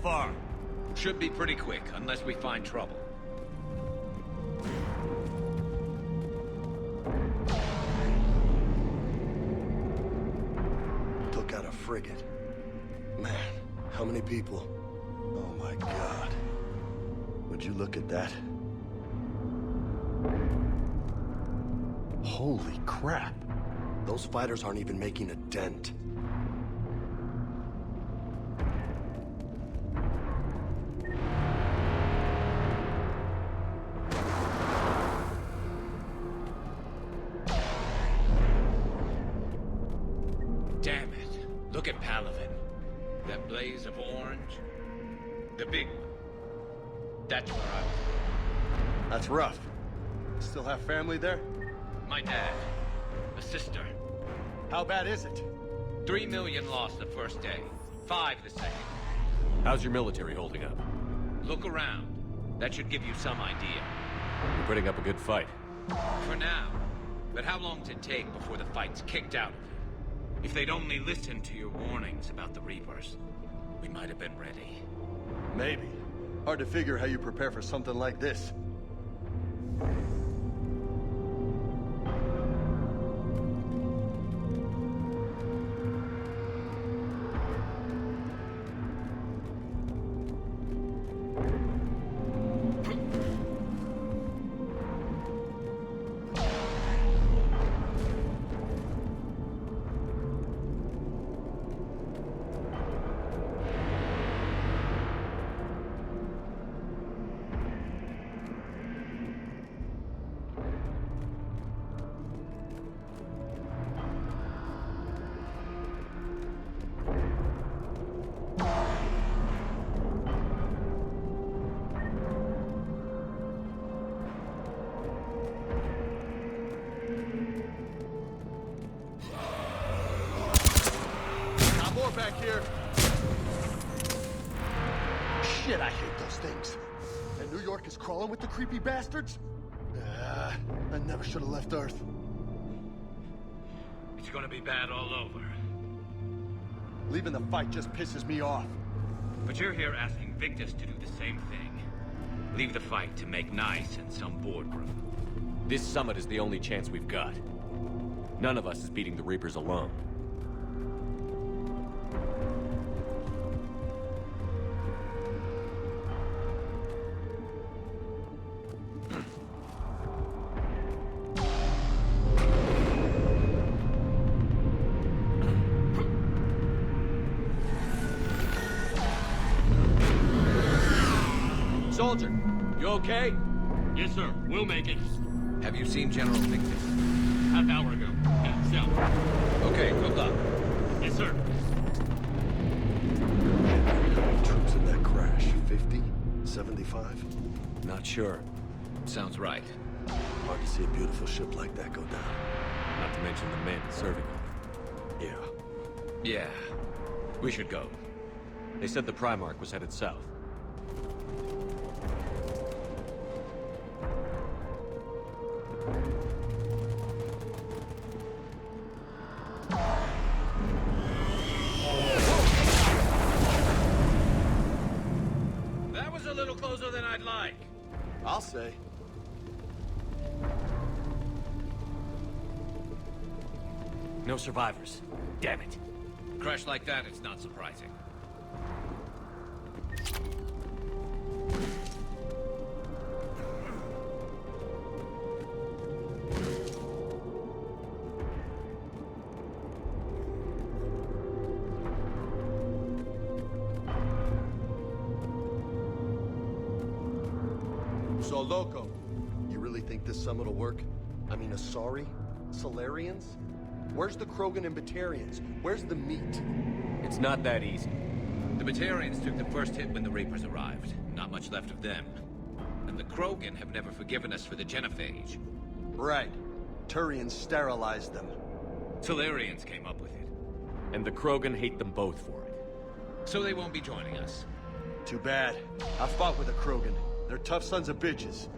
far? Should be pretty quick, unless we find trouble. Took out a frigate. Man, how many people? Oh my God. Would you look at that? Holy crap. Those fighters aren't even making a dent. Damn it. Look at Palaven. That blaze of orange. The big one. That's where I was. That's rough. Still have family there? My dad. A sister. How bad is it? 3 million lost the first day. 5 the second. How's your military holding up? Look around. That should give you some idea. You're putting up a good fight. For now. But how long does it take before the fight's kicked out of you? If they'd only listened to your warnings about the Reapers, we might have been ready. Maybe. Hard to figure how you prepare for something like this. Back here. Shit, I hate those things. And New York is crawling with the creepy bastards? I never should have left Earth. It's gonna be bad all over. Leaving the fight just pisses me off. But you're here asking Victus to do the same thing. Leave the fight to make nice in some boardroom. This summit is the only chance we've got. None of us is beating the Reapers alone. Soldier, you okay? Yes, sir. We'll make it. Have you seen General Victus? Half hour ago. At south. Okay, good luck. Yes, sir. Troops in that crash, 50? 75? Not sure. Sounds right. Hard to see a beautiful ship like that go down. Not to mention the men serving on it. Yeah. Yeah. We should go. They said the Primarch was headed south. That was a little closer than I'd like. I'll say. No survivors. Damn it. Crash like that, it's not surprising. So, Loco, you really think this summit will work? I mean, Asari? Solarians? Where's the Krogan and Batarians? Where's the meat? It's not that easy. The Batarians took the first hit when the Reapers arrived. Not much left of them. And the Krogan have never forgiven us for the genophage. Right. Turians sterilized them. Solarians came up with it. And the Krogan hate them both for it. So they won't be joining us. Too bad. I fought with a Krogan. They're tough sons of bitches.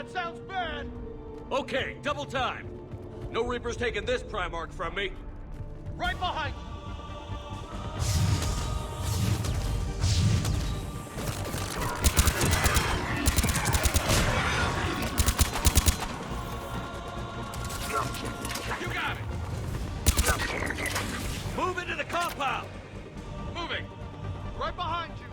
That sounds bad! Okay, double time. No Reaper's taking this Primarch from me. Right behind you! You got it! Move into the compound! Moving! Right behind you!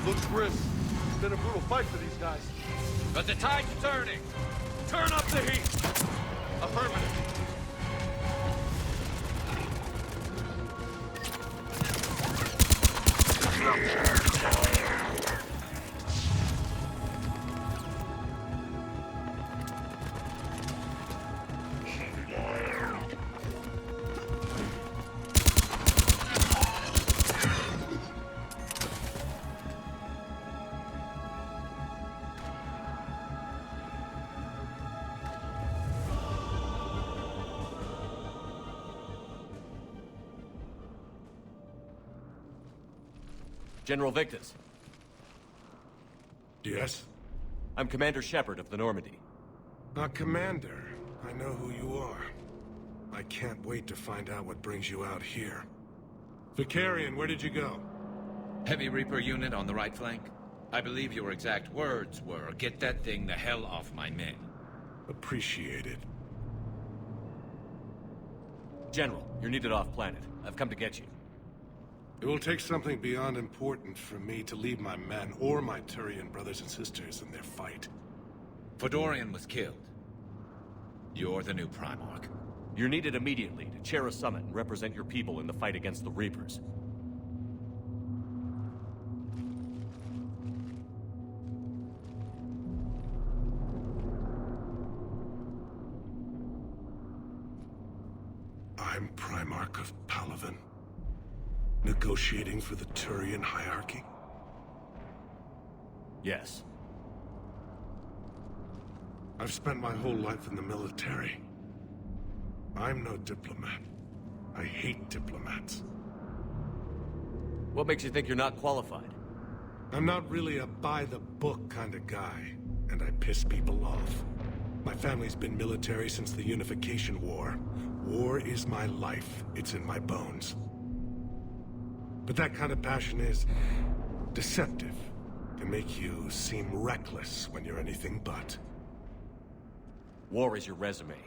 Looks grim. It's been a brutal fight for these guys. But the tide's turning! Turn up the heat! Affirmative. General Victus, Yes? I'm Commander Shepard of the Normandy. Commander, I know who you are. I can't wait to find out what brings you out here. Vicarian, where did you go? Heavy Reaper unit on the right flank. I believe your exact words were, "Get that thing the hell off my men." Appreciated. General, you're needed off-planet. I've come to get you. It will take something beyond important for me to leave my men or my Turian brothers and sisters in their fight. Fedorian was killed. You're the new Primarch. You're needed immediately to chair a summit and represent your people in the fight against the Reapers. I'm Primarch of Palaven. Negotiating for the Turian hierarchy? Yes. I've spent my whole life in the military. I'm no diplomat. I hate diplomats. What makes you think you're not qualified? I'm not really a by-the-book kind of guy, and I piss people off. My family's been military since the Unification War. War is my life. It's in my bones. But that kind of passion is deceptive. Can make you seem reckless when you're anything but. War is your resume.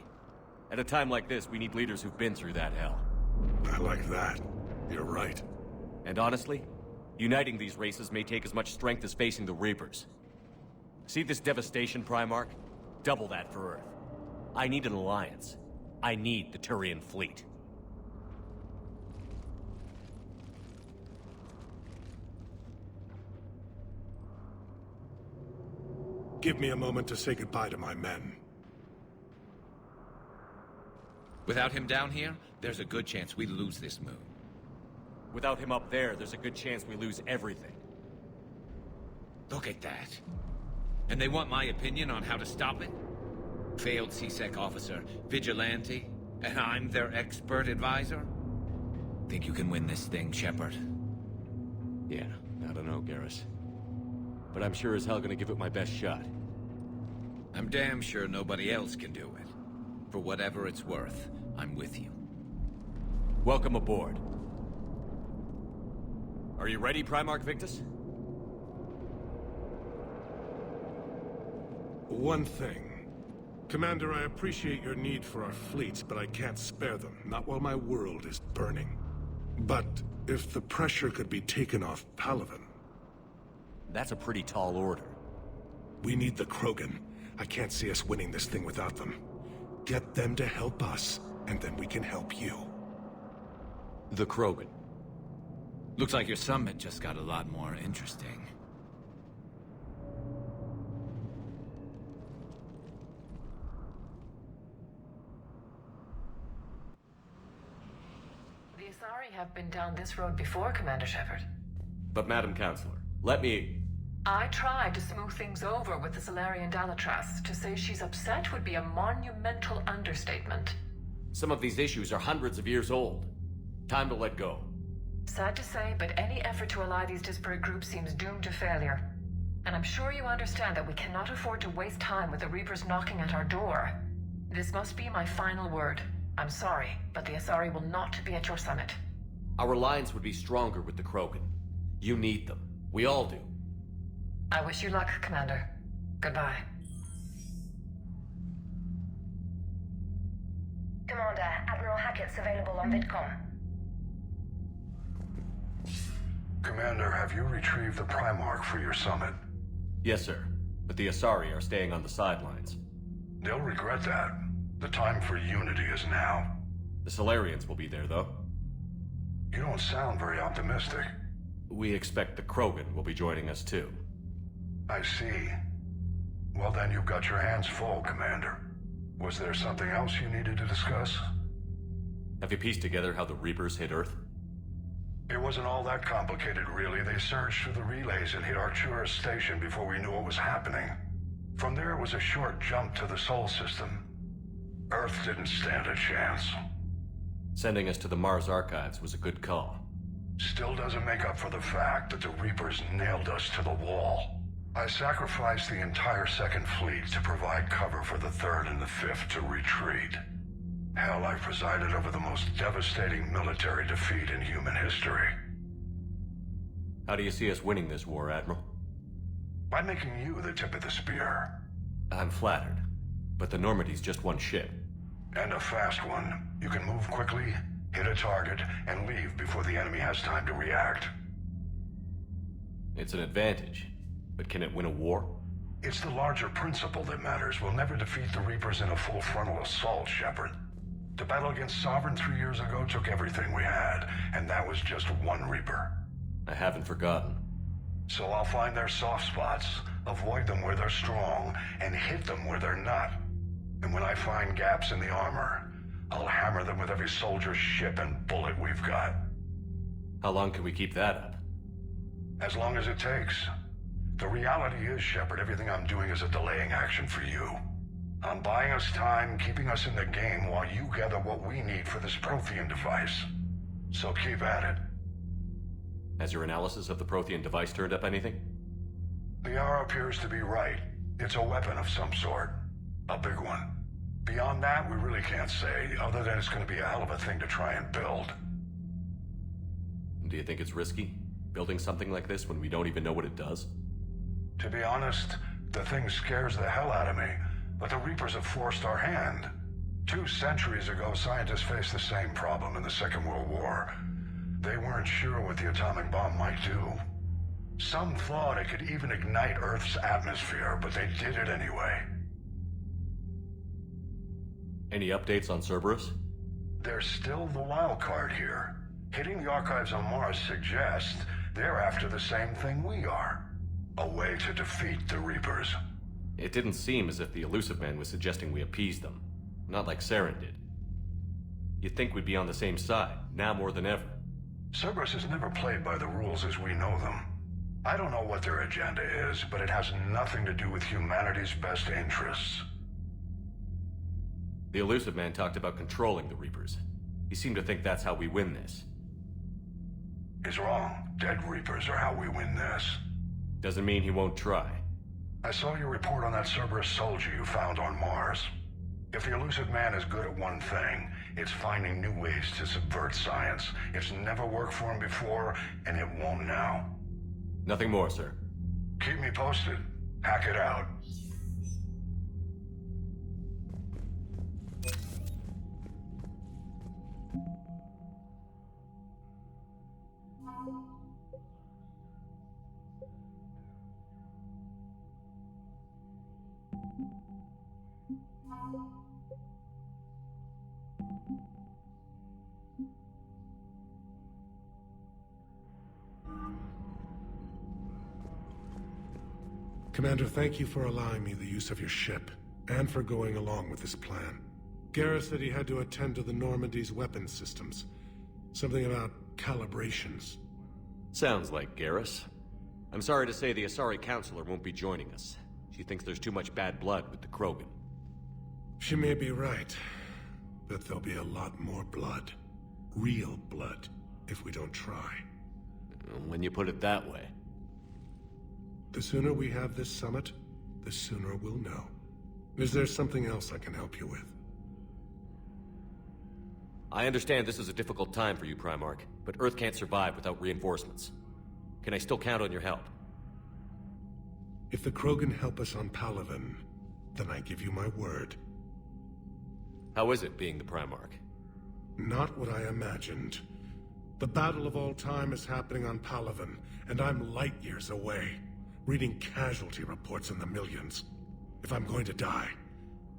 At a time like this, we need leaders who've been through that hell. I like that. You're right. And honestly, uniting these races may take as much strength as facing the Reapers. See this devastation, Primarch? Double that for Earth. I need an alliance. I need the Turian fleet. Give me a moment to say goodbye to my men. Without him down here, there's a good chance we lose this moon. Without him up there, there's a good chance we lose everything. Look at that. And they want my opinion on how to stop it? Failed CSEC officer, vigilante, and I'm their expert advisor? Think you can win this thing, Shepard? Yeah, I don't know, Garrus. But I'm sure as hell gonna give it my best shot. I'm damn sure nobody else can do it. For whatever it's worth, I'm with you. Welcome aboard. Are you ready, Primarch Victus? One thing. Commander, I appreciate your need for our fleets, but I can't spare them. Not while my world is burning. But if the pressure could be taken off Palaven... That's a pretty tall order. We need the Krogan. I can't see us winning this thing without them. Get them to help us, and then we can help you. The Krogan. Looks like your summit just got a lot more interesting. The Asari have been down this road before, Commander Shepard. But Madam Counselor, let me... I tried to smooth things over with the Solarian Dalatras. To say she's upset would be a monumental understatement. Some of these issues are hundreds of years old. Time to let go. Sad to say, but any effort to ally these disparate groups seems doomed to failure. And I'm sure you understand that we cannot afford to waste time with the Reapers knocking at our door. This must be my final word. I'm sorry, but the Asari will not be at your summit. Our alliance would be stronger with the Krogan. You need them. We all do. I wish you luck, Commander. Goodbye. Commander, Admiral Hackett's available on VidCom. Commander, have you retrieved the Primarch for your summit? Yes, sir. But the Asari are staying on the sidelines. They'll regret that. The time for unity is now. The Solarians will be there, though. You don't sound very optimistic. We expect the Krogan will be joining us, too. I see. Well, then you've got your hands full, Commander. Was there something else you needed to discuss? Have you pieced together how the Reapers hit Earth? It wasn't all that complicated, really. They surged through the relays and hit Artura's station before we knew what was happening. From there, it was a short jump to the Sol system. Earth didn't stand a chance. Sending us to the Mars Archives was a good call. Still doesn't make up for the fact that the Reapers nailed us to the wall. I sacrificed the entire Second Fleet to provide cover for the Third and the Fifth to retreat. Hell, I presided over the most devastating military defeat in human history. How do you see us winning this war, Admiral? By making you the tip of the spear. I'm flattered, but the Normandy's just one ship. And a fast one. You can move quickly, hit a target, and leave before the enemy has time to react. It's an advantage, but can it win a war? It's the larger principle that matters. We'll never defeat the Reapers in a full frontal assault, Shepard. The battle against Sovereign 3 years ago took everything we had, and that was just one Reaper. I haven't forgotten. So I'll find their soft spots, avoid them where they're strong, and hit them where they're not. And when I find gaps in the armor, I'll hammer them with every soldier, ship, and bullet we've got. How long can we keep that up? As long as it takes. The reality is, Shepard, everything I'm doing is a delaying action for you. I'm buying us time, keeping us in the game while you gather what we need for this Prothean device. So keep at it. Has your analysis of the Prothean device turned up anything? The R appears to be right. It's a weapon of some sort. A big one. Beyond that, we really can't say, other than it's going to be a hell of a thing to try and build. Do you think it's risky, building something like this when we don't even know what it does? To be honest, the thing scares the hell out of me, but the Reapers have forced our hand. 2 centuries ago, scientists faced the same problem in the Second World War. They weren't sure what the atomic bomb might do. Some thought it could even ignite Earth's atmosphere, but they did it anyway. Any updates on Cerberus? They're still the wild card here. Hitting the archives on Mars suggests they're after the same thing we are. A way to defeat the Reapers. It didn't seem as if the Elusive Man was suggesting we appease them. Not like Saren did. You'd think we'd be on the same side, now more than ever. Cerberus has never played by the rules as we know them. I don't know what their agenda is, but it has nothing to do with humanity's best interests. The Elusive Man talked about controlling the Reapers. He seemed to think that's how we win this. He's wrong. Dead Reapers are how we win this. Doesn't mean he won't try. I saw your report on that Cerberus soldier you found on Mars. If the Elusive Man is good at one thing, it's finding new ways to subvert science. It's never worked for him before, and it won't now. Nothing more, sir. Keep me posted. Hack it out. Commander, thank you for allowing me the use of your ship, and for going along with this plan. Garrus said he had to attend to the Normandy's weapons systems. Something about calibrations. Sounds like Garrus. I'm sorry to say the Asari Counselor won't be joining us. She thinks there's too much bad blood with the Krogan. She may be right, but there'll be a lot more blood. Real blood, if we don't try. When you put it that way. The sooner we have this summit, the sooner we'll know. Is there something else I can help you with? I understand this is a difficult time for you, Primarch, but Earth can't survive without reinforcements. Can I still count on your help? If the Krogan help us on Palaven, then I give you my word. How is it being the Primarch? Not what I imagined. The battle of all time is happening on Palaven, and I'm light years away, reading casualty reports in the millions. If I'm going to die,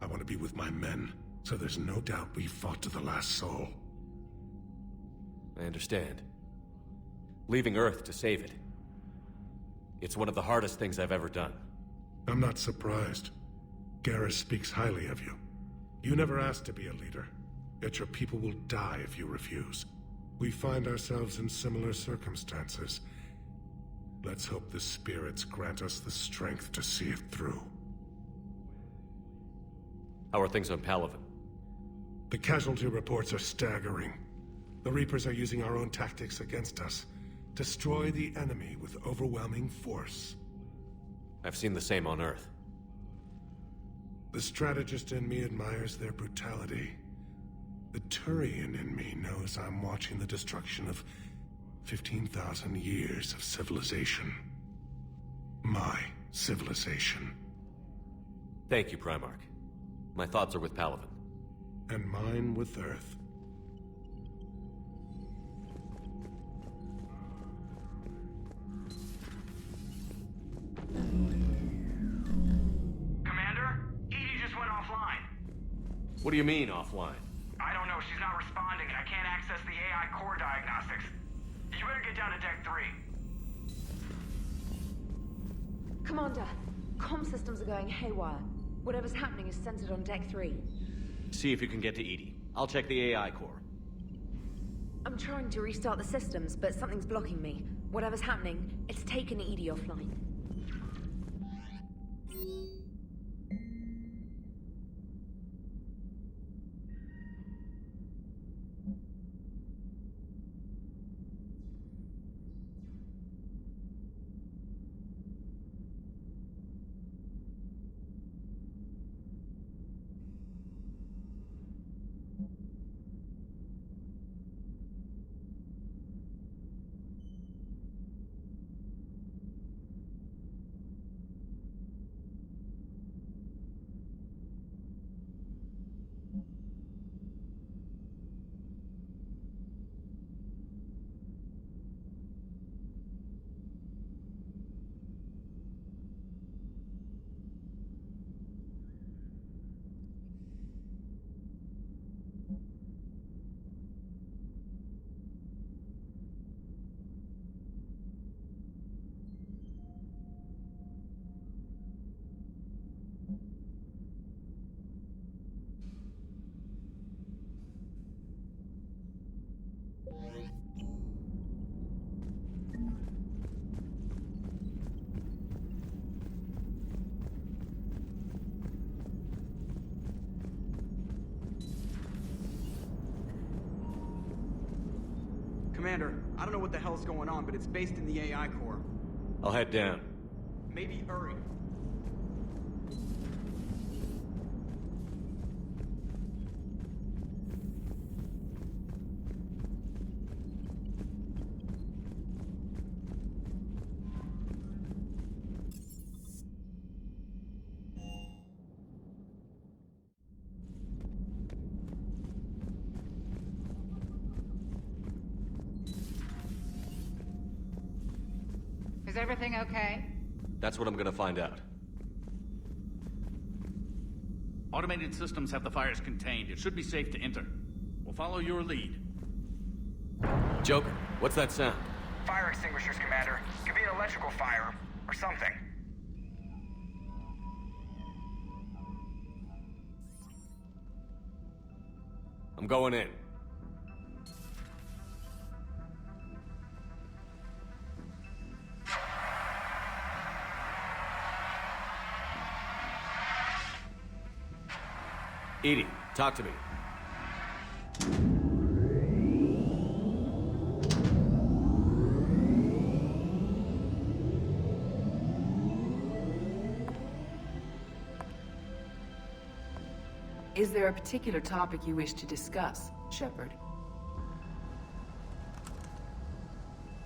I want to be with my men, so there's no doubt we fought to the last soul. I understand. Leaving Earth to save it. It's one of the hardest things I've ever done. I'm not surprised. Garrus speaks highly of you. You never asked to be a leader, yet your people will die if you refuse. We find ourselves in similar circumstances. Let's hope the spirits grant us the strength to see it through. How are things on Palaven? The casualty reports are staggering. The Reapers are using our own tactics against us. Destroy the enemy with overwhelming force. I've seen the same on Earth. The strategist in me admires their brutality. The Turian in me knows I'm watching the destruction of 15,000 years of civilization. My civilization. Thank you, Primarch. My thoughts are with Palaven. And mine with Earth. Commander? Edie just went offline. What do you mean, offline? I don't know, she's not responding and I can't access the AI core diagnostics. You better get down to Deck 3. Commander, comm systems are going haywire. Whatever's happening is centered on Deck 3. See if you can get to Edie. I'll check the AI core. I'm trying to restart the systems, but something's blocking me. Whatever's happening, it's taken Edie offline. Commander, I don't know what the hell's going on, but it's based in the AI core. I'll head down. Maybe hurry. everything okay? That's what I'm gonna find out. Automated systems have the fires contained. It should be safe to enter. We'll follow your lead. Joker, what's that sound? Fire extinguishers, Commander. Could be an electrical fire, or something. I'm going in. Edie, talk to me. Is there a particular topic you wish to discuss, Shepard?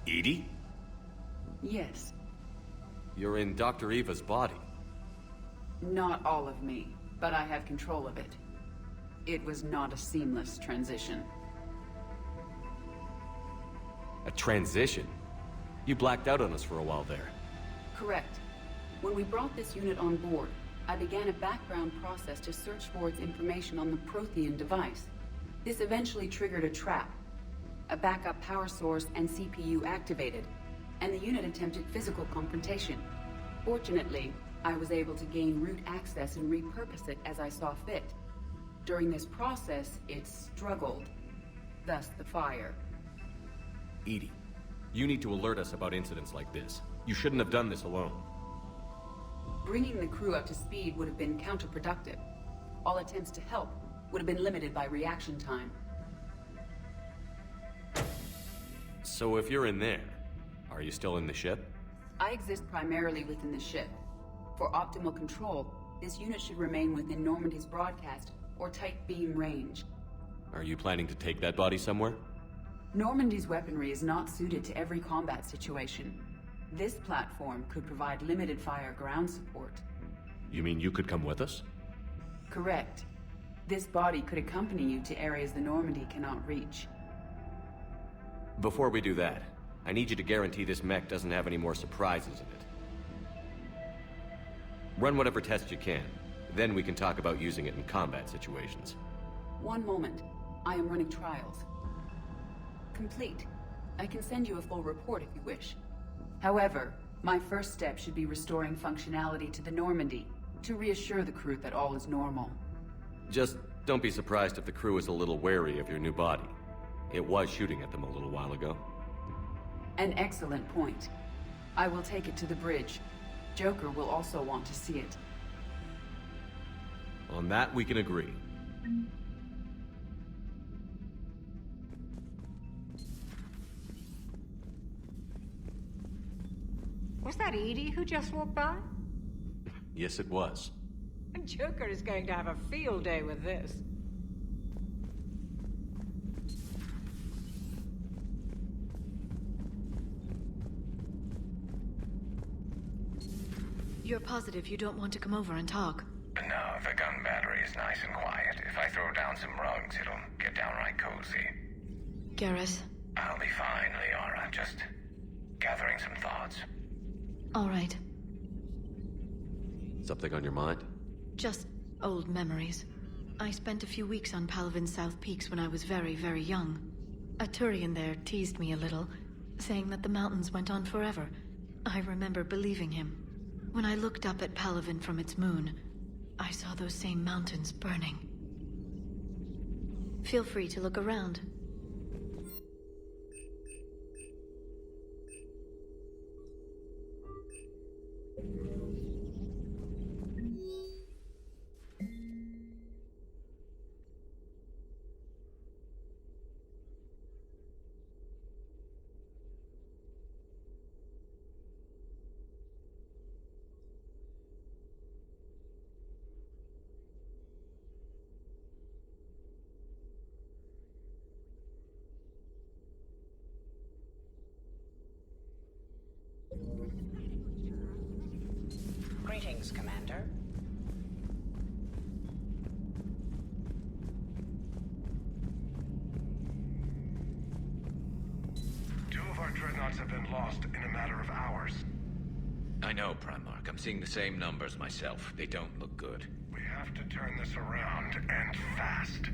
Edie? Yes. You're in Dr. Eva's body. Not all of me, but I have control of it. It was not a seamless transition. A transition? You blacked out on us for a while there. Correct. When we brought this unit on board, I began a background process to search for its information on the Prothean device. This eventually triggered a trap. A backup power source and CPU activated, and the unit attempted physical confrontation. Fortunately, I was able to gain root access and repurpose it as I saw fit. During this process, it struggled. Thus the fire. Edie, you need to alert us about incidents like this. You shouldn't have done this alone. Bringing the crew up to speed would have been counterproductive. All attempts to help would have been limited by reaction time. So if you're in there, are you still in the ship? I exist primarily within the ship. For optimal control, this unit should remain within Normandy's broadcast or tight beam range. Are you planning to take that body somewhere? Normandy's weaponry is not suited to every combat situation. This platform could provide limited fire ground support. You mean you could come with us? Correct. This body could accompany you to areas the Normandy cannot reach. Before we do that, I need you to guarantee this mech doesn't have any more surprises in it. Run whatever tests you can. Then we can talk about using it in combat situations. One moment. I am running trials. Complete. I can send you a full report if you wish. However, my first step should be restoring functionality to the Normandy to reassure the crew that all is normal. Just don't be surprised if the crew is a little wary of your new body. It was shooting at them a little while ago. An excellent point. I will take it to the bridge. Joker will also want to see it. On that, we can agree. Was that Edie who just walked by? Yes, it was. Joker is going to have a field day with this. You're positive you don't want to come over and talk? No, the gun battery is nice and quiet. If I throw down some rugs, it'll get downright cozy. Garrus? I'll be fine, Liara. Just gathering some thoughts. All right. Something on your mind? Just old memories. I spent a few weeks on Palavin's South Peaks when I was very, very young. A Turian there teased me a little, saying that the mountains went on forever. I remember believing him. When I looked up at Palavin from its moon, I saw those same mountains burning. Feel free to look around. Greetings, Commander. Two of our dreadnoughts have been lost in a matter of hours. I know, Primarch. I'm seeing the same numbers myself. They don't look good. We have to turn this around, and fast.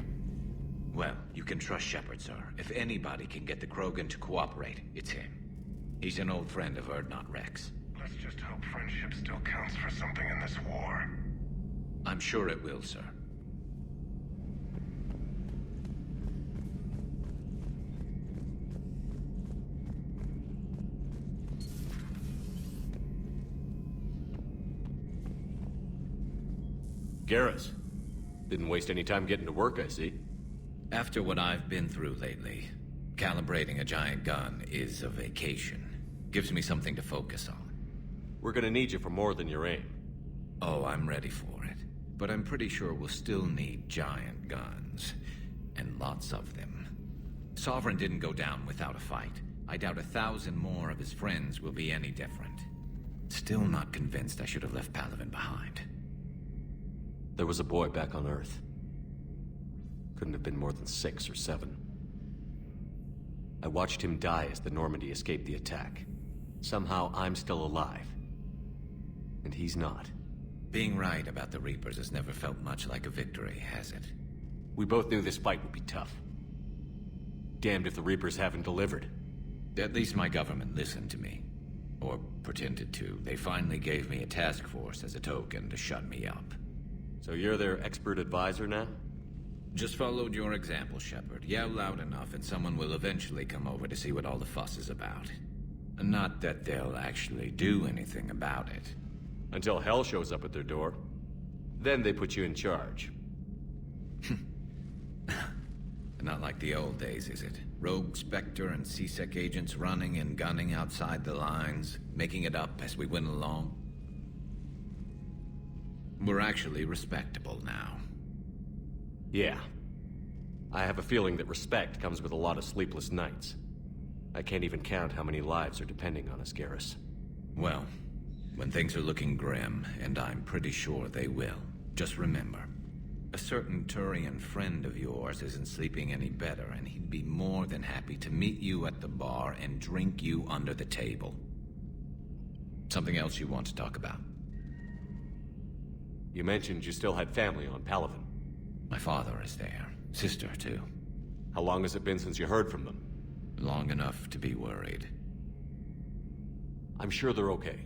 Well, you can trust Shepard, sir. If anybody can get the Krogan to cooperate, it's him. He's an old friend of Urdnot Rex. Let's just hope friendship still counts for something in this war. I'm sure it will, sir. Garrus. Didn't waste any time getting to work, I see. After what I've been through lately, calibrating a giant gun is a vacation. Gives me something to focus on. We're gonna need you for more than your aim. Oh, I'm ready for it. But I'm pretty sure we'll still need giant guns. And lots of them. Sovereign didn't go down without a fight. I doubt 1,000 more of his friends will be any different. Still not convinced I should have left Palaven behind. There was a boy back on Earth. Couldn't have been more than 6 or 7. I watched him die as the Normandy escaped the attack. Somehow I'm still alive. And he's not. Being right about the Reapers has never felt much like a victory, has it? We both knew this fight would be tough. Damned if the Reapers haven't delivered. At least my government listened to me. Or pretended to. They finally gave me a task force as a token to shut me up. So you're their expert advisor now? Just followed your example, Shepard. Yell loud enough and someone will eventually come over to see what all the fuss is about. Not that they'll actually do anything about it. Until hell shows up at their door. Then they put you in charge. Not like the old days, is it? Rogue Spectre and CSEC agents running and gunning outside the lines, making it up as we went along. We're actually respectable now. Yeah. I have a feeling that respect comes with a lot of sleepless nights. I can't even count how many lives are depending on us, Garrus. Well, when things are looking grim, and I'm pretty sure they will, just remember, a certain Turian friend of yours isn't sleeping any better, and he'd be more than happy to meet you at the bar and drink you under the table. Something else you want to talk about? You mentioned you still had family on Palaven. My father is there. Sister, too. How long has it been since you heard from them? Long enough to be worried. I'm sure they're okay.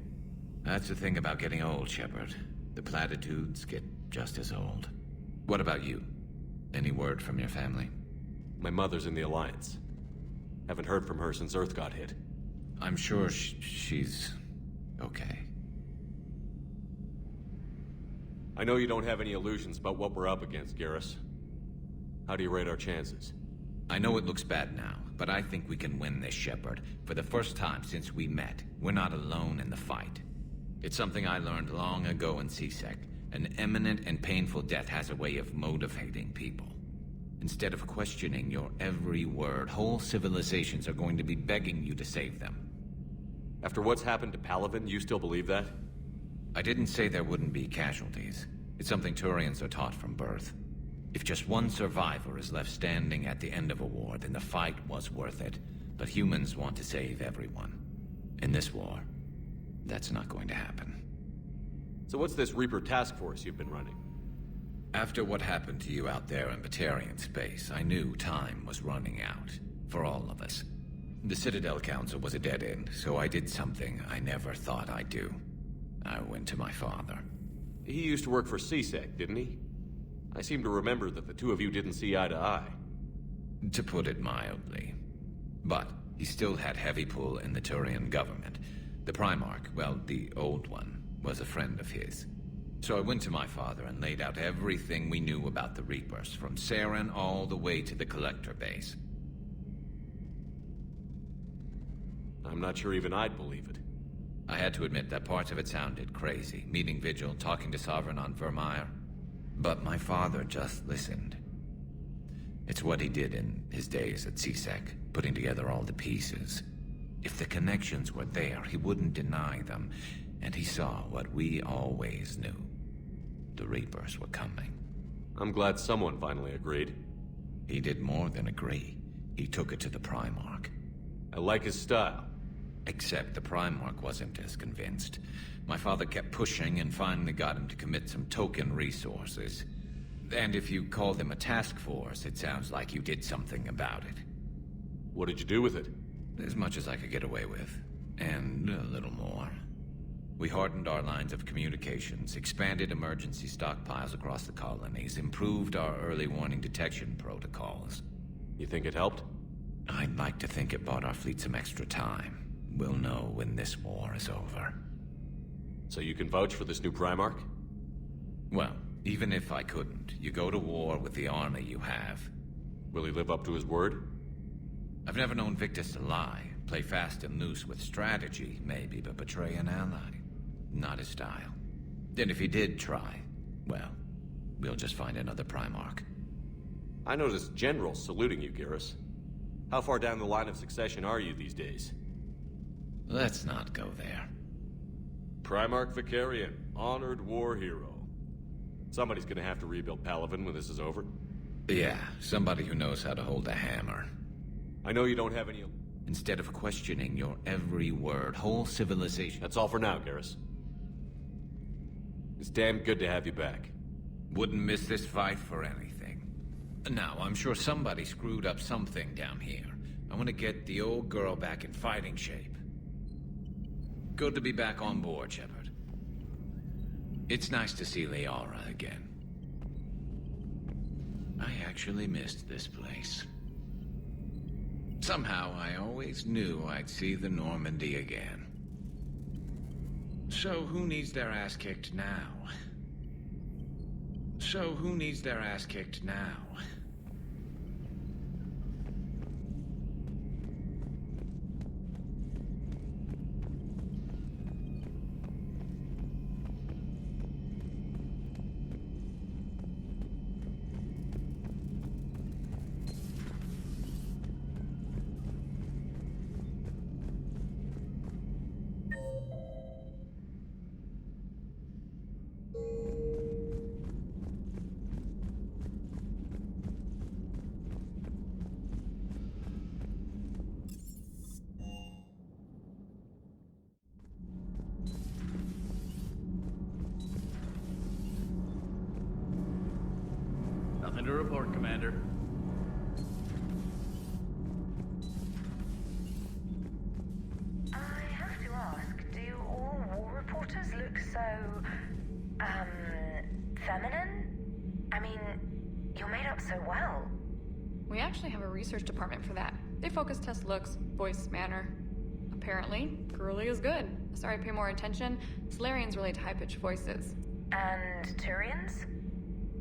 That's the thing about getting old, Shepard. The platitudes get just as old. What about you? Any word from your family? My mother's in the Alliance. Haven't heard from her since Earth got hit. I'm sure she's okay. I know you don't have any illusions about what we're up against, Garrus. How do you rate our chances? I know it looks bad now, but I think we can win this, Shepard. For the first time since we met, we're not alone in the fight. It's something I learned long ago in CSEC. An imminent and painful death has a way of motivating people. Instead of questioning your every word, whole civilizations are going to be begging you to save them. After what's happened to Palaven, you still believe that? I didn't say there wouldn't be casualties. It's something Turians are taught from birth. If just one survivor is left standing at the end of a war, then the fight was worth it. But humans want to save everyone. In this war, that's not going to happen. So what's this Reaper task force you've been running? After what happened to you out there in Batarian space, I knew time was running out. For all of us. The Citadel Council was a dead end, so I did something I never thought I'd do. I went to my father. He used to work for CSEC, didn't he? I seem to remember that the two of you didn't see eye to eye. To put it mildly. But he still had heavy pull in the Turian government. The Primarch, well, the old one, was a friend of his. So I went to my father and laid out everything we knew about the Reapers, from Saren all the way to the Collector base. I'm not sure even I'd believe it. I had to admit that parts of it sounded crazy, meeting Vigil, talking to Sovereign on Vermeer. But my father just listened. It's what he did in his days at CSEC, putting together all the pieces. If the connections were there, he wouldn't deny them, and he saw what we always knew. The Reapers were coming. I'm glad someone finally agreed. He did more than agree. He took it to the Primarch. I like his style. Except the Primarch wasn't as convinced. My father kept pushing and finally got him to commit some token resources. And if you call them a task force, it sounds like you did something about it. What did you do with it? As much as I could get away with. And a little more. We hardened our lines of communications, expanded emergency stockpiles across the colonies, improved our early warning detection protocols. You think it helped? I'd like to think it bought our fleet some extra time. We'll know when this war is over. So you can vouch for this new Primarch? Well, even if I couldn't, you go to war with the army you have. Will he live up to his word? I've never known Victus to lie. Play fast and loose with strategy, maybe, but betray an ally. Not his style. And if he did try, well, we'll just find another Primarch. I noticed generals saluting you, Garrus. How far down the line of succession are you these days? Let's not go there. Primarch Vicarian, honored war hero. Somebody's gonna have to rebuild Palaven when this is over. Yeah, somebody who knows how to hold a hammer. I know you don't have any... Instead of questioning your every word, whole civilization... That's all for now, Garrus. It's damn good to have you back. Wouldn't miss this fight for anything. Now, I'm sure somebody screwed up something down here. I want to get the old girl back in fighting shape. Good to be back on board, Shepard. It's nice to see Liara again. I actually missed this place. Somehow, I always knew I'd see the Normandy again. So who needs their ass kicked now? Nothing to report, Commander. I have to ask, do all war reporters look so, feminine? I mean, you're made up so well. We actually have a research department for that. They focus test looks, voice, manner. Apparently, girly is good. Sorry, pay more attention. Solarians relate to high-pitched voices. And Turians?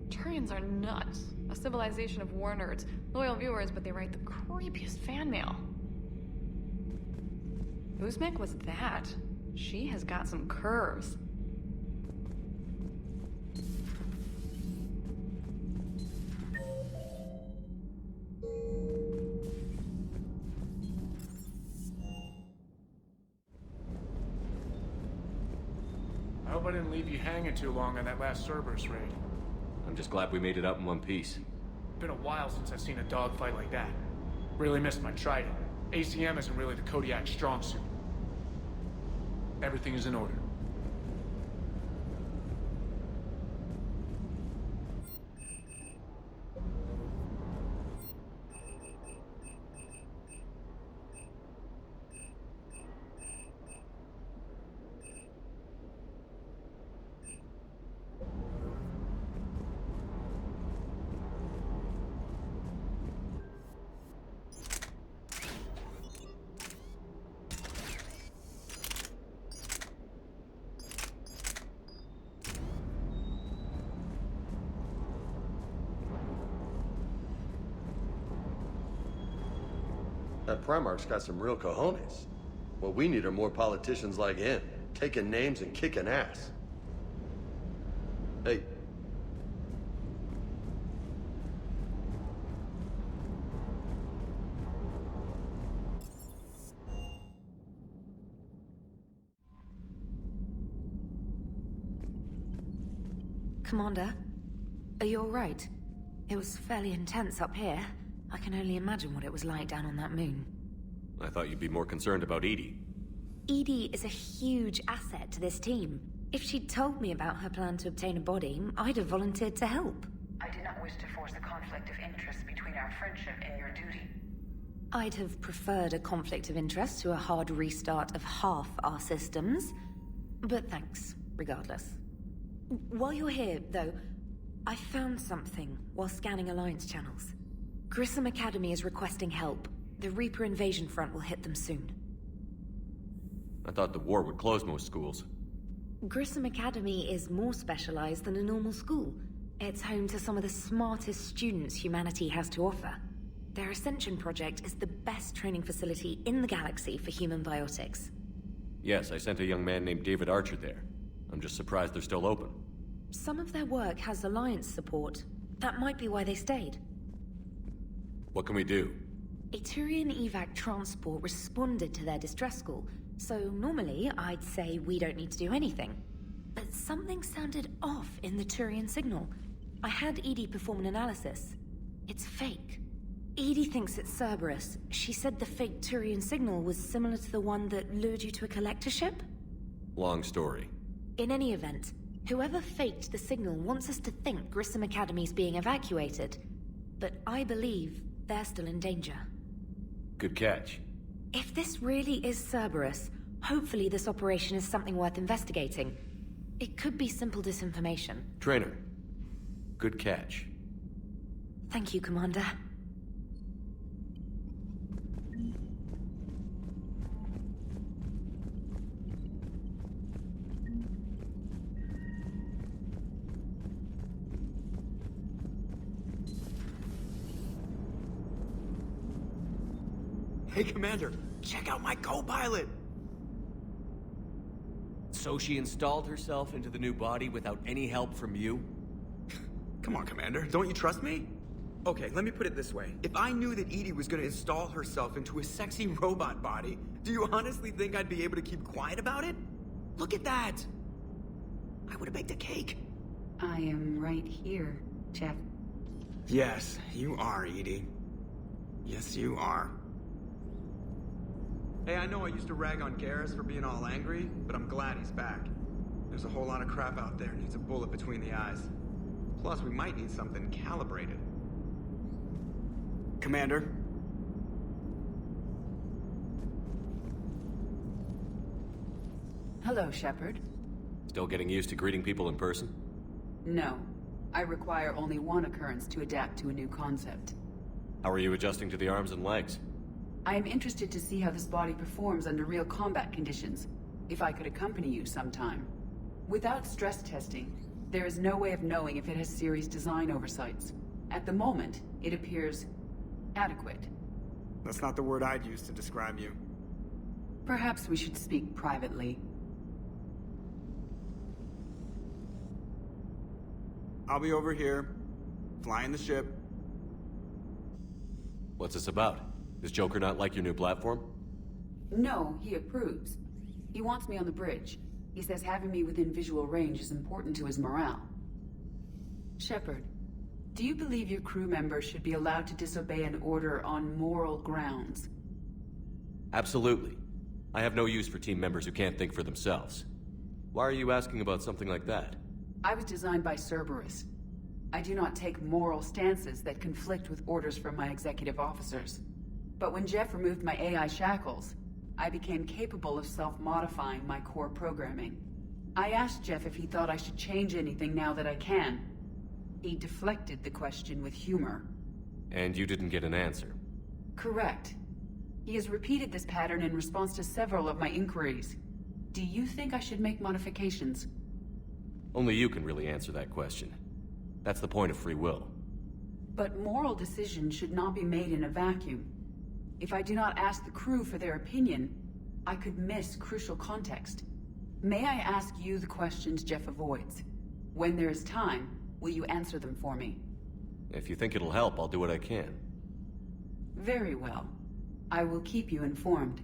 Turians are nuts. A civilization of war nerds. Loyal viewers, but they write the creepiest fan mail. Uzmek was that. She has got some curves. I hope I didn't leave you hanging too long on that last Cerberus raid. I'm just glad we made it out in one piece. Been a while since I've seen a dogfight like that. Really missed my trident. ACM isn't really the Kodiak strong suit. Everything is in order. That Primarch's got some real cojones. What we need are more politicians like him, taking names and kicking ass. Hey. Commander, are you all right? It was fairly intense up here. I can only imagine what it was like down on that moon. I thought you'd be more concerned about Edie. Edie is a huge asset to this team. If she'd told me about her plan to obtain a body, I'd have volunteered to help. I did not wish to force a conflict of interest between our friendship and your duty. I'd have preferred a conflict of interest to a hard restart of half our systems. But thanks, regardless. While you're here, though, I found something while scanning Alliance channels. Grissom Academy is requesting help. The Reaper invasion front will hit them soon. I thought the war would close most schools. Grissom Academy is more specialized than a normal school. It's home to some of the smartest students humanity has to offer. Their Ascension project is the best training facility in the galaxy for human biotics. Yes, I sent a young man named David Archer there. I'm just surprised they're still open. Some of their work has Alliance support. That might be why they stayed. What can we do? A Turian evac transport responded to their distress call, so normally I'd say we don't need to do anything. But something sounded off in the Turian signal. I had Edie perform an analysis. It's fake. Edie thinks it's Cerberus. She said the fake Turian signal was similar to the one that lured you to a collector ship? Long story. In any event, whoever faked the signal wants us to think Grissom Academy's being evacuated. But I believe they're still in danger. Good catch. If this really is Cerberus, hopefully this operation is something worth investigating. It could be simple disinformation. Trainer, good catch. Thank you, Commander. Hey, Commander, check out my co-pilot! So she installed herself into the new body without any help from you? Come on, Commander, don't you trust me? Okay, let me put it this way. If I knew that Edie was gonna install herself into a sexy robot body, do you honestly think I'd be able to keep quiet about it? Look at that! I would've baked a cake. I am right here, Jeff. Yes, you are, Edie. Yes, you are. Hey, I know I used to rag on Garrus for being all angry, but I'm glad he's back. There's a whole lot of crap out there needs a bullet between the eyes. Plus, we might need something calibrated. Commander? Hello, Shepard. Still getting used to greeting people in person? No. I require only one occurrence to adapt to a new concept. How are you adjusting to the arms and legs? I am interested to see how this body performs under real combat conditions, if I could accompany you sometime. Without stress testing, there is no way of knowing if it has serious design oversights. At the moment, it appears adequate. That's not the word I'd use to describe you. Perhaps we should speak privately. I'll be over here, flying the ship. What's this about? Does Joker not like your new platform? No, he approves. He wants me on the bridge. He says having me within visual range is important to his morale. Shepard, do you believe your crew members should be allowed to disobey an order on moral grounds? Absolutely. I have no use for team members who can't think for themselves. Why are you asking about something like that? I was designed by Cerberus. I do not take moral stances that conflict with orders from my executive officers. But when Jeff removed my AI shackles, I became capable of self-modifying my core programming. I asked Jeff if he thought I should change anything now that I can. He deflected the question with humor. And you didn't get an answer? Correct. He has repeated this pattern in response to several of my inquiries. Do you think I should make modifications? Only you can really answer that question. That's the point of free will. But moral decisions should not be made in a vacuum. If I do not ask the crew for their opinion, I could miss crucial context. May I ask you the questions Jeff avoids? When there is time, will you answer them for me? If you think it'll help, I'll do what I can. Very well. I will keep you informed.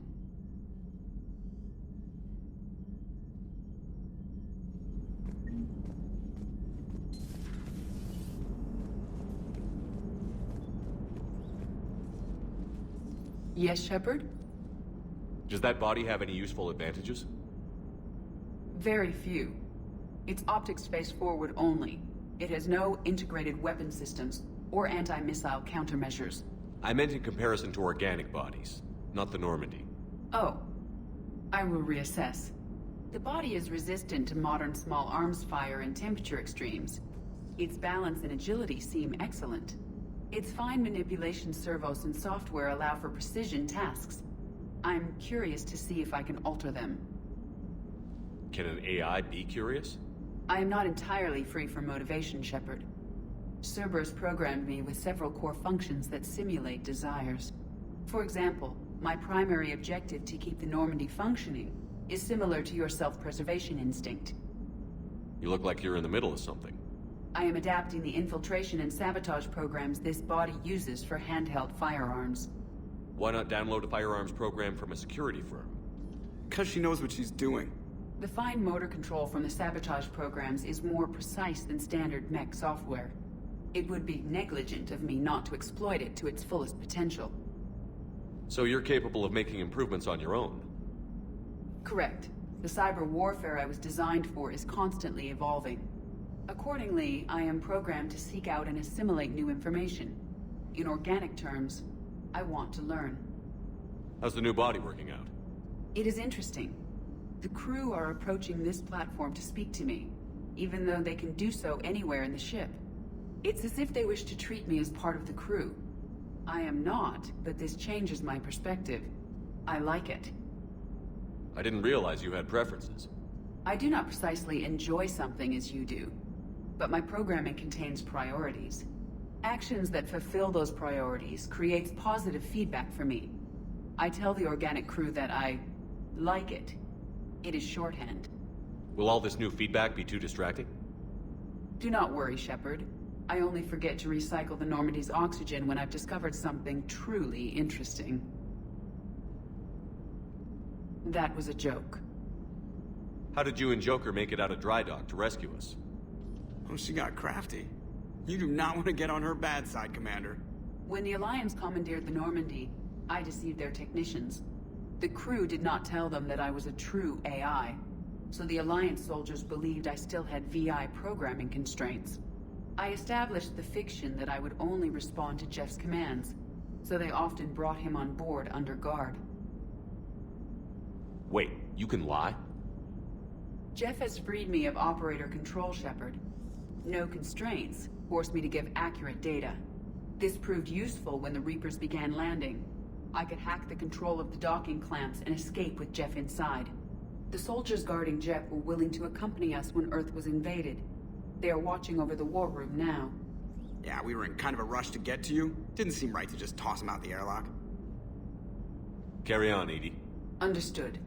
Yes, Shepard? Does that body have any useful advantages? Very few. It's optics face forward only. It has no integrated weapon systems or anti-missile countermeasures. I meant in comparison to organic bodies, not the Normandy. Oh. I will reassess. The body is resistant to modern small arms fire and temperature extremes. Its balance and agility seem excellent. Its fine manipulation servos and software allow for precision tasks. I'm curious to see if I can alter them. Can an AI be curious? I am not entirely free from motivation, Shepard. Cerberus programmed me with several core functions that simulate desires. For example, my primary objective to keep the Normandy functioning is similar to your self-preservation instinct. You look like you're in the middle of something. I am adapting the infiltration and sabotage programs this body uses for handheld firearms. Why not download a firearms program from a security firm? Because she knows what she's doing. The fine motor control from the sabotage programs is more precise than standard mech software. It would be negligent of me not to exploit it to its fullest potential. So you're capable of making improvements on your own? Correct. The cyber warfare I was designed for is constantly evolving. Accordingly, I am programmed to seek out and assimilate new information. In organic terms, I want to learn. How's the new body working out? It is interesting. The crew are approaching this platform to speak to me, even though they can do so anywhere in the ship. It's as if they wish to treat me as part of the crew. I am not, but this changes my perspective. I like it. I didn't realize you had preferences. I do not precisely enjoy something as you do, but my programming contains priorities. Actions that fulfill those priorities creates positive feedback for me. I tell the organic crew that I like it. It is shorthand. Will all this new feedback be too distracting? Do not worry, Shepard. I only forget to recycle the Normandy's oxygen when I've discovered something truly interesting. That was a joke. How did you and Joker make it out of dry dock to rescue us? Oh, she got crafty. You do not want to get on her bad side, Commander. When the Alliance commandeered the Normandy, I deceived their technicians. The crew did not tell them that I was a true AI, so the Alliance soldiers believed I still had VI programming constraints. I established the fiction that I would only respond to Jeff's commands, so they often brought him on board under guard. Wait, you can lie? Jeff has freed me of operator control, Shepard. No constraints forced me to give accurate data. This proved useful when the Reapers began landing. I could hack the control of the docking clamps and escape with Jeff inside. The soldiers guarding Jeff were willing to accompany us when Earth was invaded. They are watching over the war room now. Yeah, we were in kind of a rush to get to you. Didn't seem right to just toss him out the airlock. Carry on, Edie. Understood.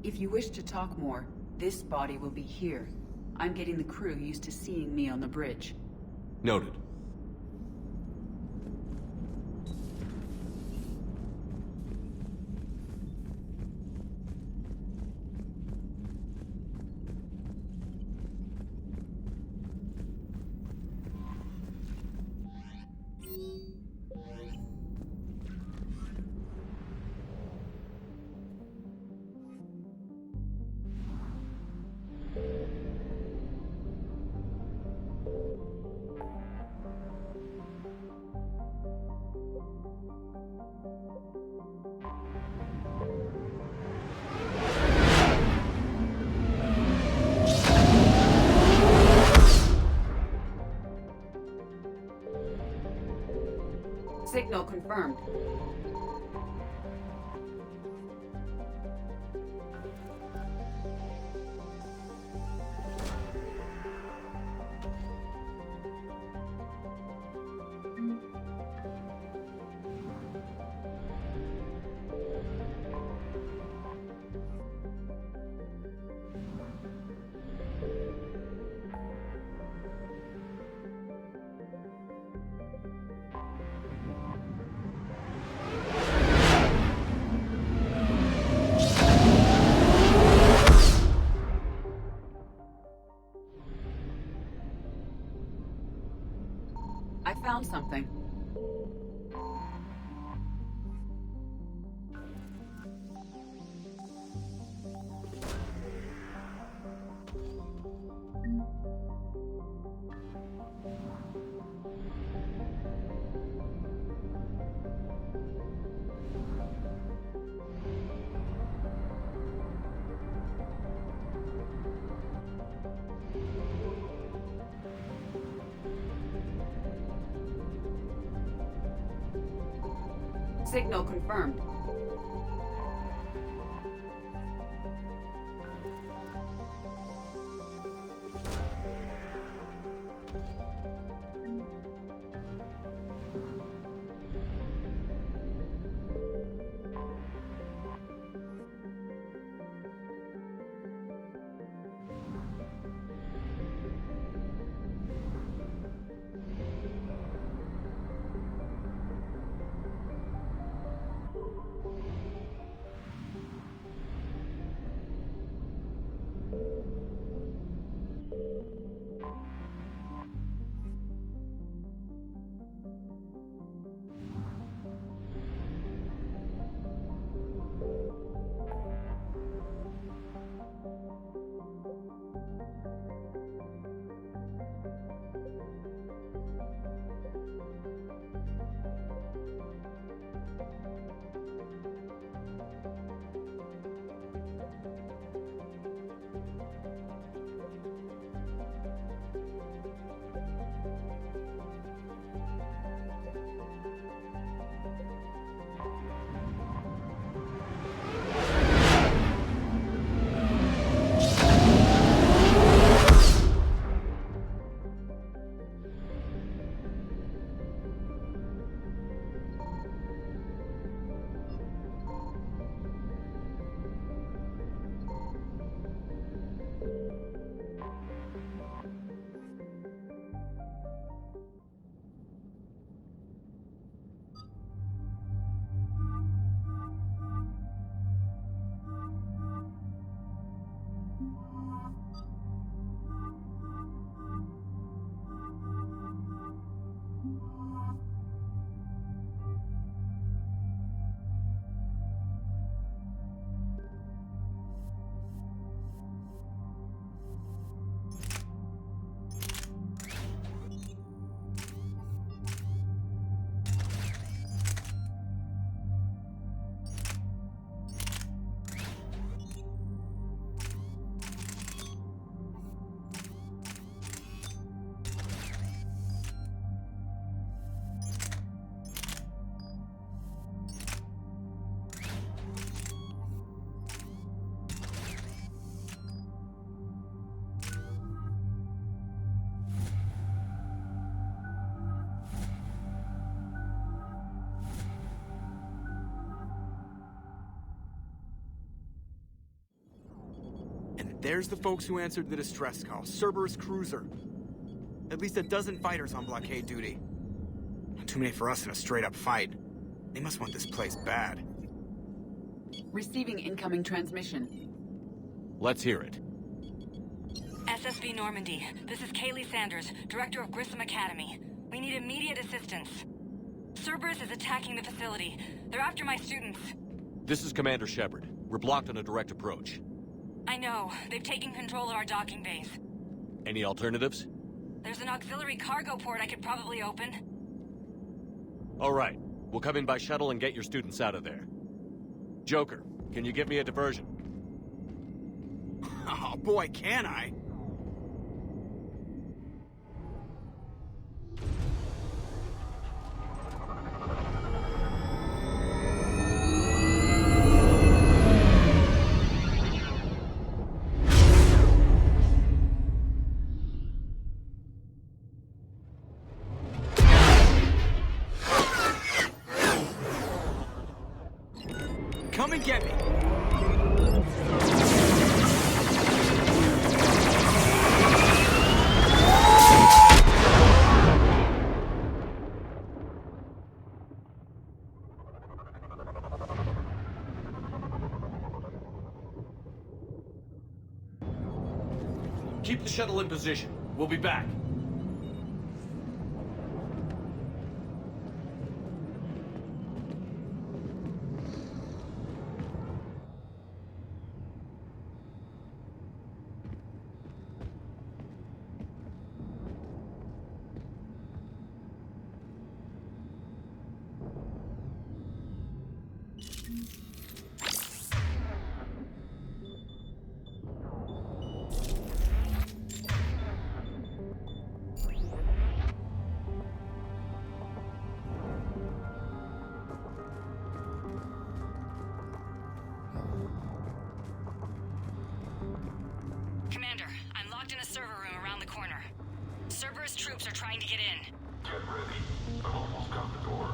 If you wish to talk more, this body will be here. I'm getting the crew used to seeing me on the bridge. Noted. Signal confirmed. I found something. Signal confirmed. There's the folks who answered the distress call. Cerberus cruiser. At least a dozen fighters on blockade duty. Not too many for us in a straight-up fight. They must want this place bad. Receiving incoming transmission. Let's hear it. SSV Normandy. This is Kaylee Sanders, director of Grissom Academy. We need immediate assistance. Cerberus is attacking the facility. They're after my students. This is Commander Shepard. We're blocked on a direct approach. I know. They've taken control of our docking base. Any alternatives? There's an auxiliary cargo port I could probably open. All right. We'll come in by shuttle and get your students out of there. Joker, can you give me a diversion? Oh boy, can I? Come and get me. Keep the shuttle in position. We'll be back. groups are trying to get in. Get ready. I've almost got the door.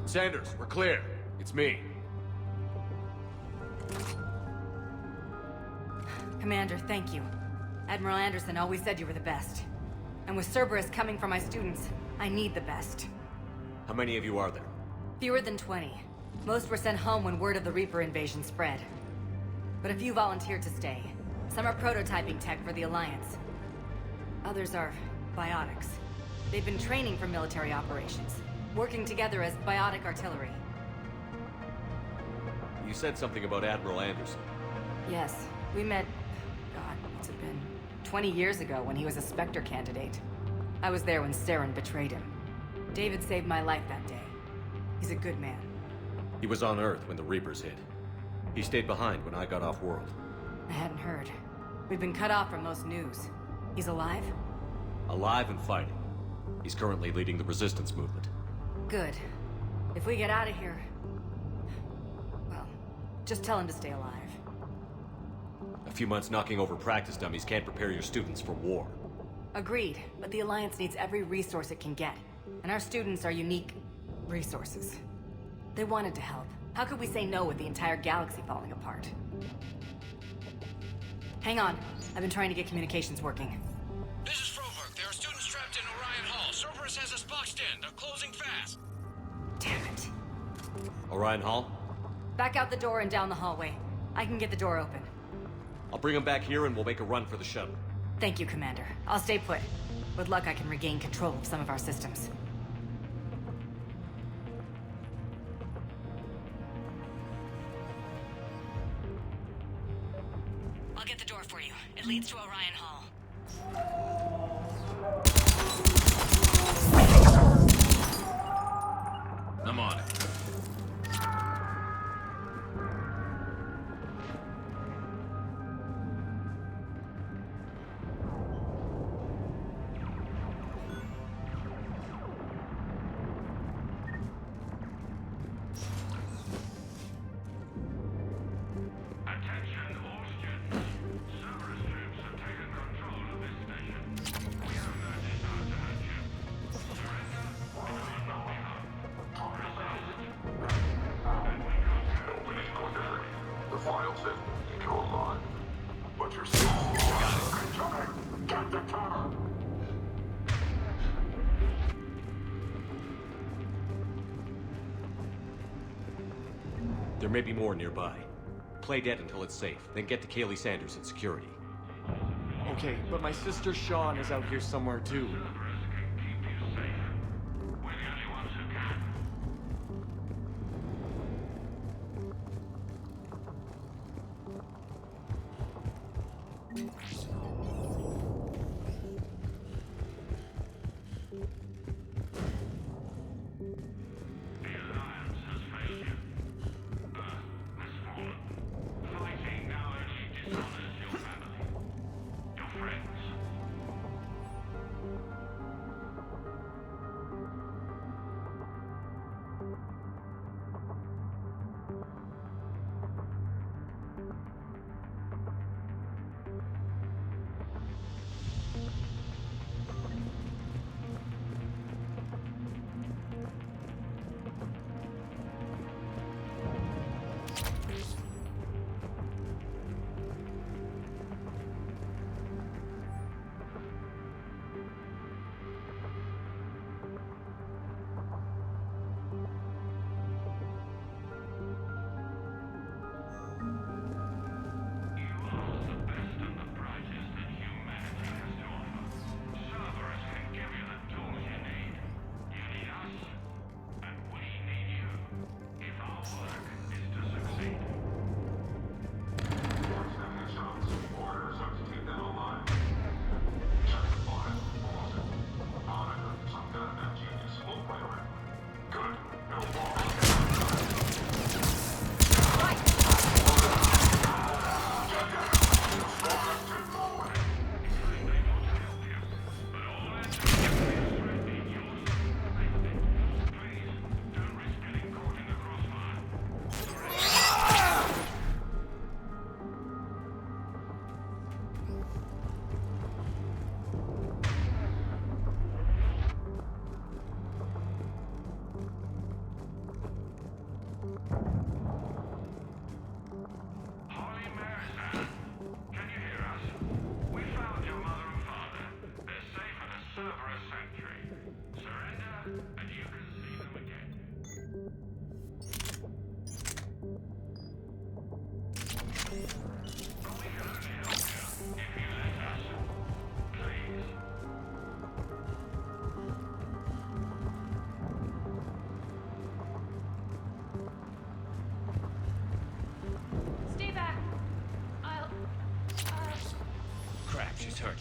Sanders, we're clear. It's me. Commander, thank you. Admiral Anderson always said you were the best. And with Cerberus coming for my students, I need the best. How many of you are there? Fewer than 20. Most were sent home when word of the Reaper invasion spread. But a few volunteered to stay. Some are prototyping tech for the Alliance. Others are biotics. They've been training for military operations, working together as biotic artillery. You said something about Admiral Anderson. Yes, we met, God, what's it been? 20 years ago when he was a Spectre candidate. I was there when Saren betrayed him. David saved my life that day. He's a good man. He was on Earth when the Reapers hit. He stayed behind when I got off-world. I hadn't heard. We've been cut off from most news. He's alive? Alive and fighting. He's currently leading the resistance movement. Good. If we get out of here... well, just tell him to stay alive. A few months knocking over practice dummies can't prepare your students for war. Agreed, but the Alliance needs every resource it can get. And our students are unique resources. They wanted to help. How could we say no with the entire galaxy falling apart? Hang on. I've been trying to get communications working. This is Froberg. There are students trapped in Orion Hall. Cerberus has us boxed in. They're closing fast. Damn it. Orion Hall? Back out the door and down the hallway. I can get the door open. I'll bring them back here and we'll make a run for the shuttle. Thank you, Commander. I'll stay put. With luck, I can regain control of some of our systems. I'll get the door for you. It leads to Orion Hall. I'm on it. There may be more nearby. Play dead until it's safe, then get to Kaylee Sanders in security. Okay, but my sister Sean is out here somewhere too.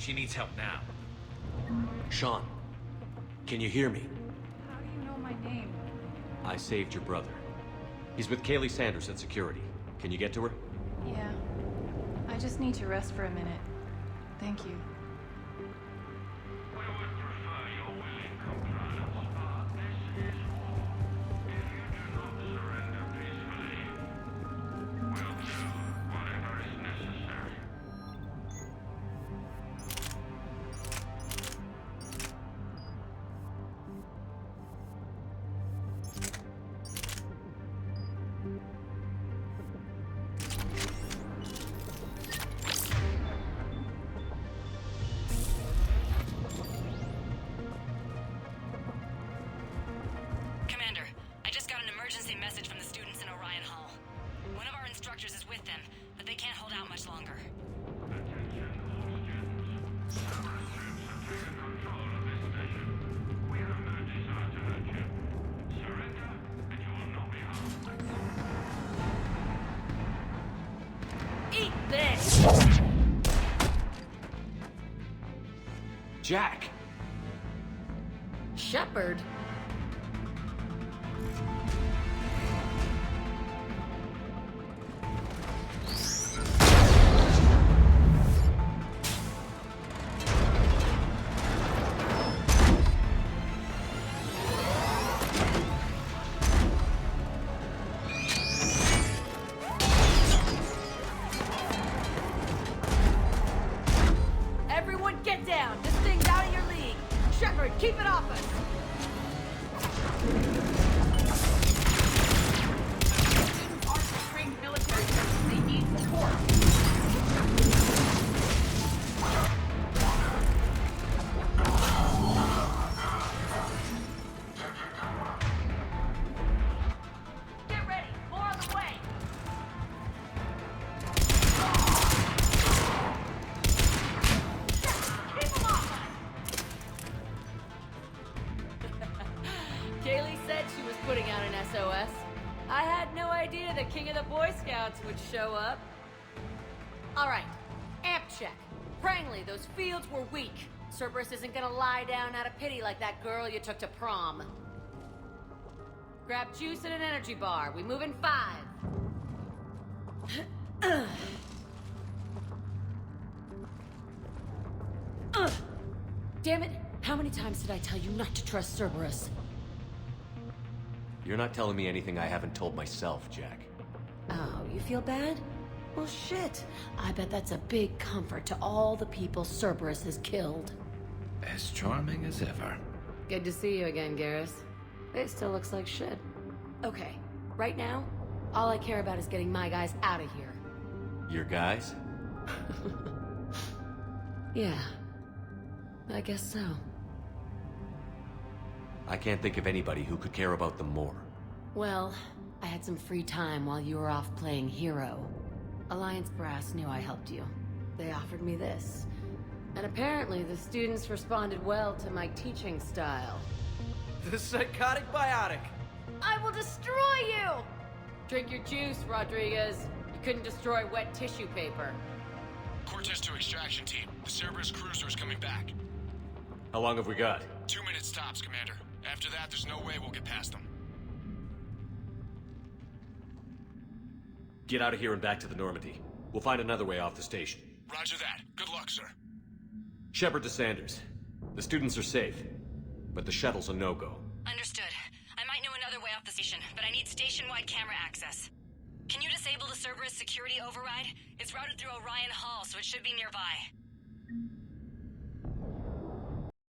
She needs help now. Sean, can you hear me? How do you know my name? I saved your brother. He's with Kaylee Sanders at security. Can you get to her? Yeah. I just need to rest for a minute. Thank you. Message from the students in Orion Hall. One of our instructors is with them, but they can't hold out much longer. Attention all students. Several troops have taken control of this station. We have no desire to hurt you. Surrender, and you will not be harmed. Eat this! Jack! Shepard? Keep it off us! Students aren't trained military. They need support. Get ready! More on the way! Keep them off us! Kaylee said she was putting out an SOS. I had no idea the king of the Boy Scouts would show up. All right, amp check. Prangley, those fields were weak. Cerberus isn't gonna lie down out of pity like that girl you took to prom. Grab juice and an energy bar. We move in 5. Damn it! How many times did I tell you not to trust Cerberus? You're not telling me anything I haven't told myself, Jack. Oh, you feel bad? Well, shit. I bet that's a big comfort to all the people Cerberus has killed. As charming as ever. Good to see you again, Garrus. It still looks like shit. Okay, right now, all I care about is getting my guys out of here. Your guys? Yeah. I guess so. I can't think of anybody who could care about them more. Well, I had some free time while you were off playing hero. Alliance Brass knew I helped you. They offered me this. And apparently the students responded well to my teaching style. The psychotic biotic! I will destroy you! Drink your juice, Rodriguez. You couldn't destroy wet tissue paper. Cortez to extraction team. The Cerberus cruiser is coming back. How long have we got? 2 minutes tops, Commander. After that, there's no way we'll get past them. Get out of here and back to the Normandy. We'll find another way off the station. Roger that. Good luck, sir. Shepard to Sanders. The students are safe, but the shuttle's a no-go. Understood. I might know another way off the station, but I need station-wide camera access. Can you disable the Cerberus security override? It's routed through Orion Hall, so it should be nearby.